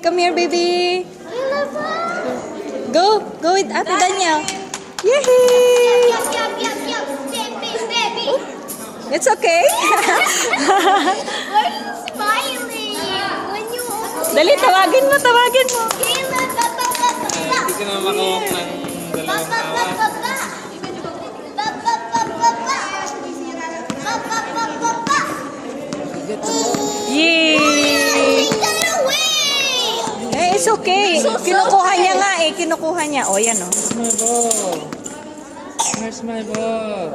Come here, baby. Go with Ate Daniel. Yay! It's okay. Why are you smiling? When you Dali, tawagin mo. Hindi ka na makawak ng dalawang tawa. Yay! Eh, it's okay. Kinukuha niya nga eh. Kinukuha niya. O, yan o. Where's my ball?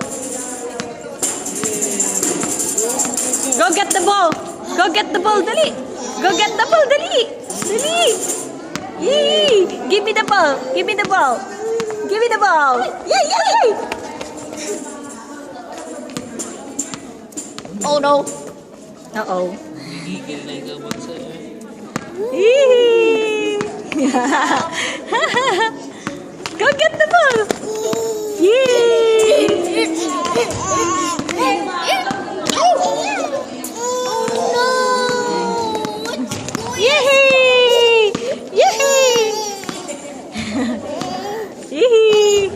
Go get the ball. Go get the ball. Dali. Go get the ball. Dali. Dali. Yay! Give me the ball. Give me the ball. Give me the ball. Yay, yay, yay. Oh, no. Uh-oh. Gigigil na ikaw bansa eh. Yee! Go get the ball! Yay! Yay! Yay! Yay!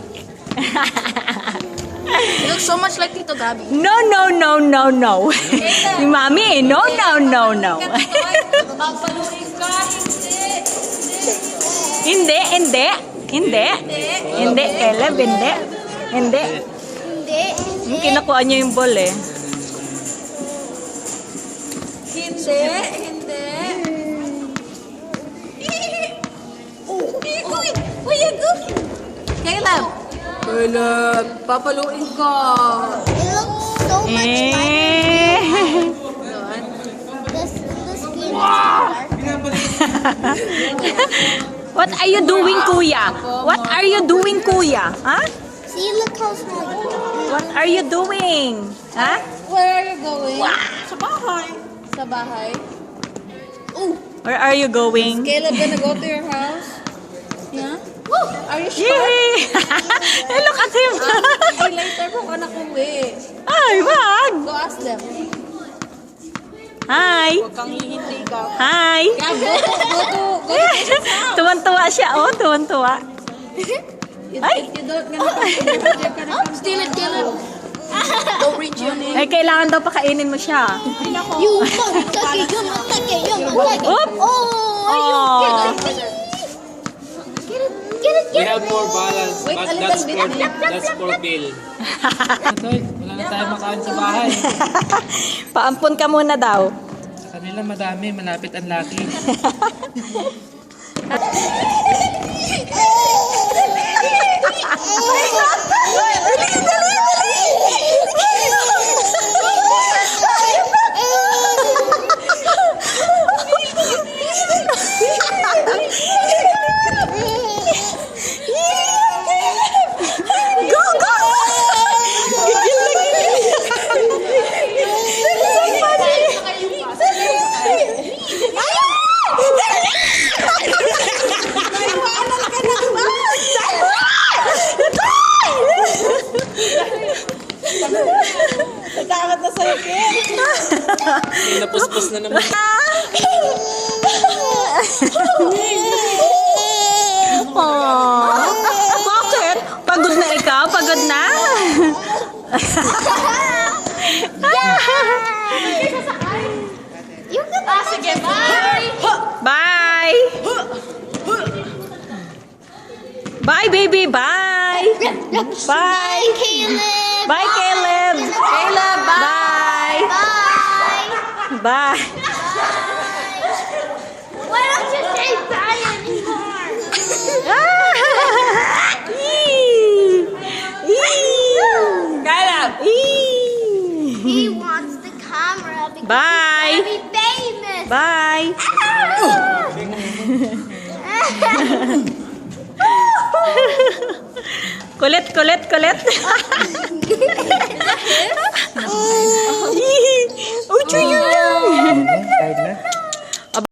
You look so much like Tito Gabby. No. Yung mami, no. Hindi. Caleb, hindi. Kinukuha niyo yung ball eh. Hindi. Caleb, papaluin ka. It looks so much What are you doing, kuya? What are you doing, kuya? Huh? See, look how small you are. What are you doing? Huh? Where are you going? Sa bahay. Sa bahay? Ooh, Where are you going? Caleb gonna go to your house? Yeah? Woo! Are you sure? Yay! Look at him. Ay, later po ka nakuwi. Ay, wag. Go ask them. Hi. Huwag kang hihintay ka. Hi. Go to his house. Tuwan-tuwa siya, oh. Tuwan-tuwa. Ay. You don't gonna steal it, Caleb. Don't reach your name. Ay, kailangan daw pakainin mo siya. You matake, you matake, you matake. Oop. Oh, We have more balance, Wait, but a little bit. that's for Bill. Toy, wala na tayo makain sa bahay. Paampon ka muna daw. Sa kanila madami, malapit ang laki. Nagkakat na sa'yo, Ken. May napuspos na naman. Bakit? Pagod na ikaw? Pagod na? sige, bye! Bye! Bye, baby! Bye! Bye! Caleb! Bye, Caleb! Caleb, Bye! Bye! Bye! Why don't you say bye anymore? Caleb! He wants the camera because Bye! he's very famous. Bye! Kulit!